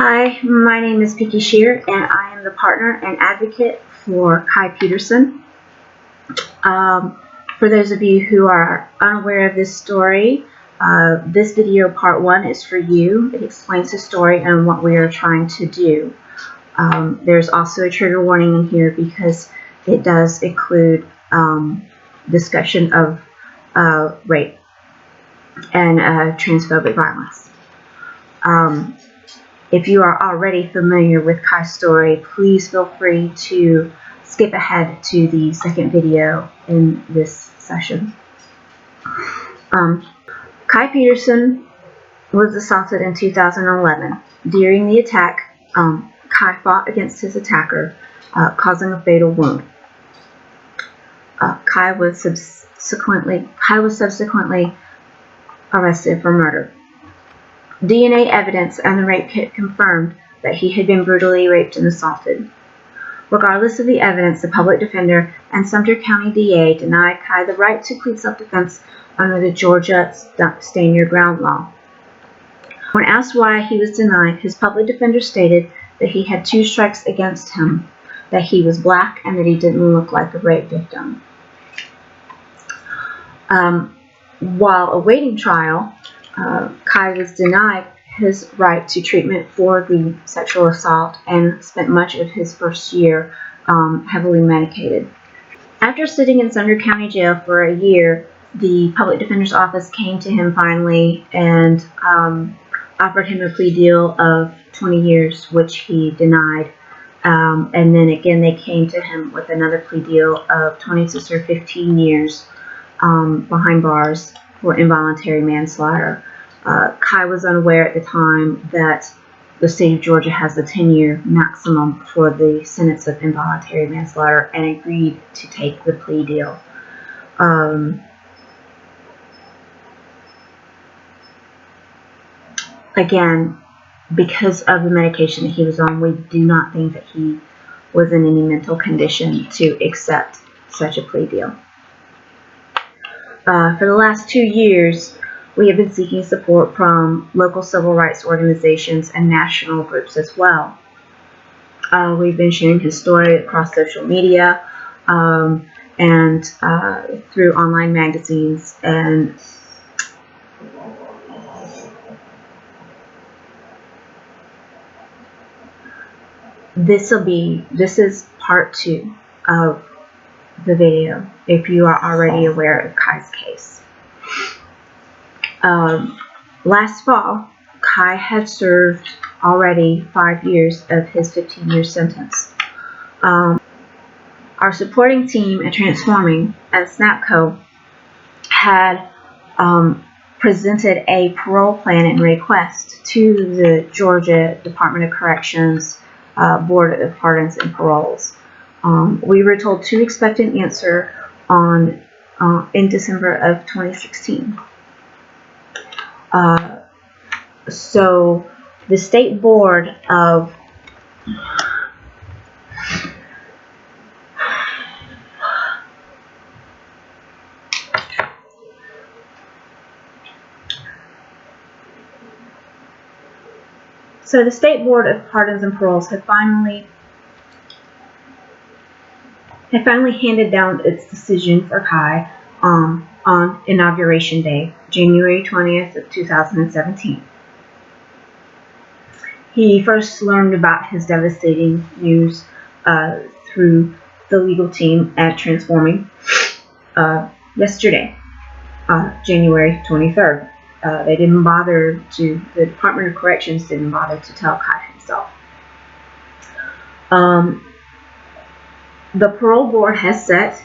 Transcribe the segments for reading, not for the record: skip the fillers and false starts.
Hi, my name is Peterson, and I am the partner and advocate for Peterson. For those of you who are unaware of this story, this video part 1 is for you. It explains the story and what we are trying to do. There's also a trigger warning in here because it does include discussion of rape and transphobic violence. If you are already familiar with Kai's story, please feel free to skip ahead to the second video in this session. Kai Peterson was assaulted in 2011. During the attack, Kai fought against his attacker, causing a fatal wound. Kai was subsequently arrested for murder. DNA evidence and the rape kit confirmed that he had been brutally raped and assaulted. Regardless of the evidence, the public defender and Sumter County DA denied Kai the right to plead self-defense under the Georgia Stand Your Ground law. When asked why he was denied, his public defender stated that he had 2 strikes against him, that he was black, and that he didn't look like a rape victim. While awaiting trial, Kai was denied his right to treatment for the sexual assault and spent much of his first year heavily medicated. After sitting in Sumter County Jail for a year, the public defender's office came to him finally and offered him a plea deal of 20 years, which he denied. And then again, they came to him with another plea deal of 26 or 15 years behind bars for involuntary manslaughter. Kai was unaware at the time that the state of Georgia has a 10-year maximum for the sentence of involuntary manslaughter and agreed to take the plea deal. Again, because of the medication that he was on, we do not think that he was in any mental condition to accept such a plea deal. For the last 2 years, we have been seeking support from local civil rights organizations and national groups as well. We've been sharing his story across social media and through online magazines. And this is part 2 of the video if you are already aware of Kai's case. Last fall, Kai had served already 5 years of his 15-year sentence. Our supporting team at Transforming at SNAPCO had presented a parole plan and request to the Georgia Department of Corrections Board of Pardons and Paroles. We were told to expect an answer in December of 2016. So the state board of Pardons and Paroles had finally handed down its decision for Kai on Inauguration Day, January 20th of 2017. He first learned about his devastating news through the legal team at Transforming yesterday, January 23rd. The Department of Corrections didn't bother to tell Kai himself. The parole board has set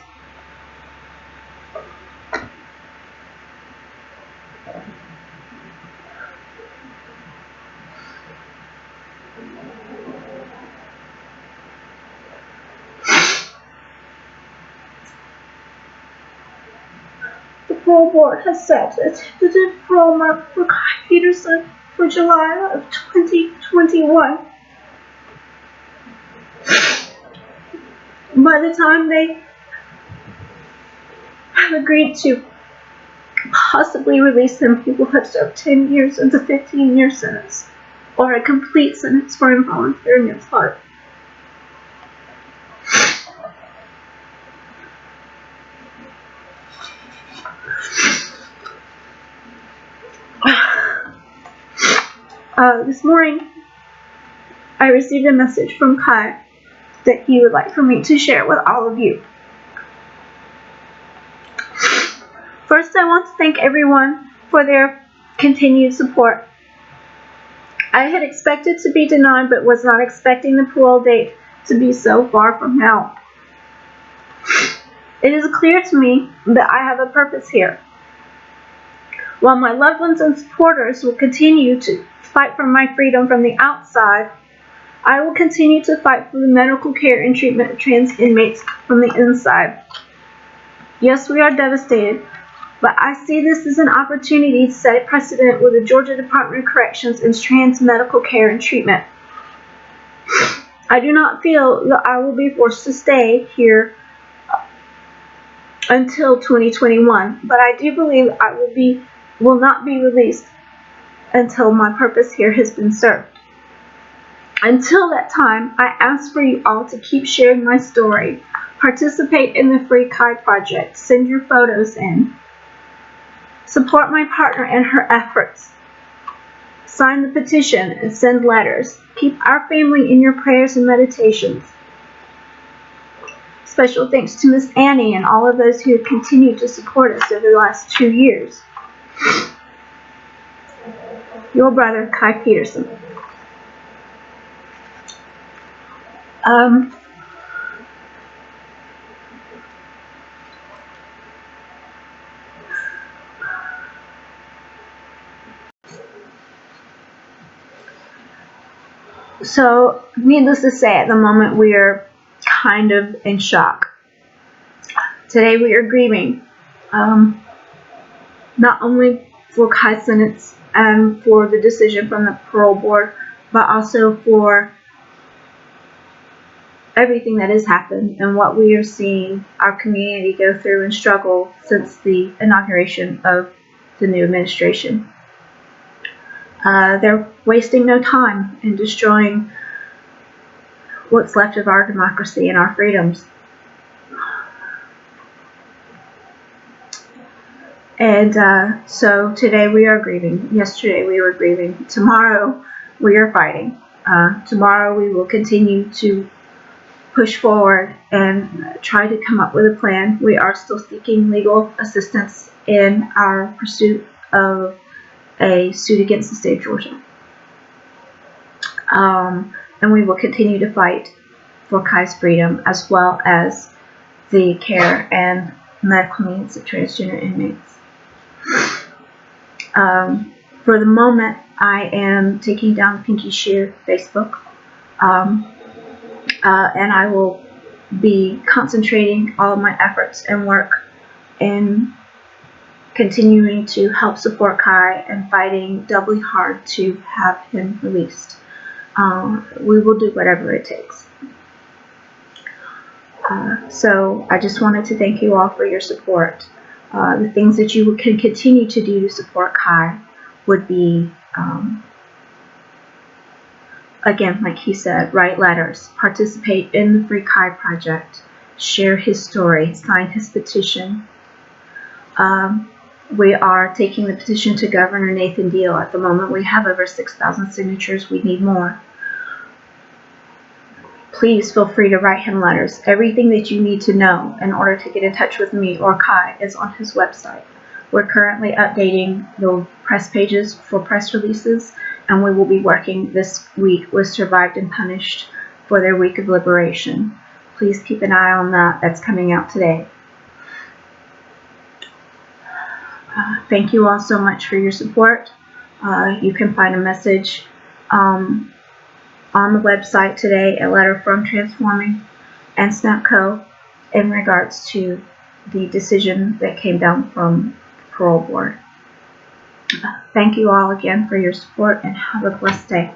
a tentative parole mark for Kai Peterson for July of 2021. By the time they have agreed to possibly release him, he will have served 10 years of the 15-year sentence. or a complete sentence for involuntary manslaughter. This morning, I received a message from Kai that he would like for me to share with all of you. First, I want to thank everyone for their continued support. I had expected to be denied, but was not expecting the parole date to be so far from now. It is clear to me that I have a purpose here. While my loved ones and supporters will continue to fight for my freedom from the outside, I will continue to fight for the medical care and treatment of trans inmates from the inside. Yes, we are devastated, but I see this as an opportunity to set a precedent with the Georgia Department of Corrections in trans medical care and treatment. I do not feel that I will be forced to stay here until 2021, but I do believe I will not be released until my purpose here has been served. Until that time, I ask for you all to keep sharing my story, participate in the Free Kai Project, send your photos in, support my partner in her efforts, sign the petition and send letters, keep our family in your prayers and meditations. Special thanks to Miss Annie and all of those who have continued to support us over the last 2 years. Your brother, Kai Peterson. So, needless to say, at the moment we are kind of in shock. Today we are grieving, not only for Kai's sentence and for the decision from the parole board, but also for everything that has happened and what we are seeing our community go through and struggle since the inauguration of the new administration. They're wasting no time in destroying what's left of our democracy and our freedoms. And so today we are grieving. Yesterday we were grieving. Tomorrow we are fighting. Tomorrow we will continue to push forward and try to come up with a plan. We are still seeking legal assistance in our pursuit of a suit against the state of Georgia. And we will continue to fight for Kai's freedom as well as the care and medical needs of transgender inmates. For the moment, I am taking down Pinky Shear Facebook, and I will be concentrating all of my efforts and work in continuing to help support Kai and fighting doubly hard to have him released. We will do whatever it takes. So I just wanted to thank you all for your support. The things that you can continue to do to support Kai would be, again, like he said, write letters, participate in the Free Kai Project, share his story, sign his petition. We are taking the petition to Governor Nathan Deal. At the moment, we have over 6,000 signatures. We need more. Please feel free to write him letters. Everything that you need to know in order to get in touch with me or Kai is on his website. We're currently updating the press pages for press releases, and we will be working this week with Survived and Punished for their week of liberation. Please keep an eye on that. That's coming out today. Thank you all so much for your support. You can find a message on the website today, a letter from Transforming and SNAPCO in regards to the decision that came down from the parole board. Thank you all again for your support and have a blessed day.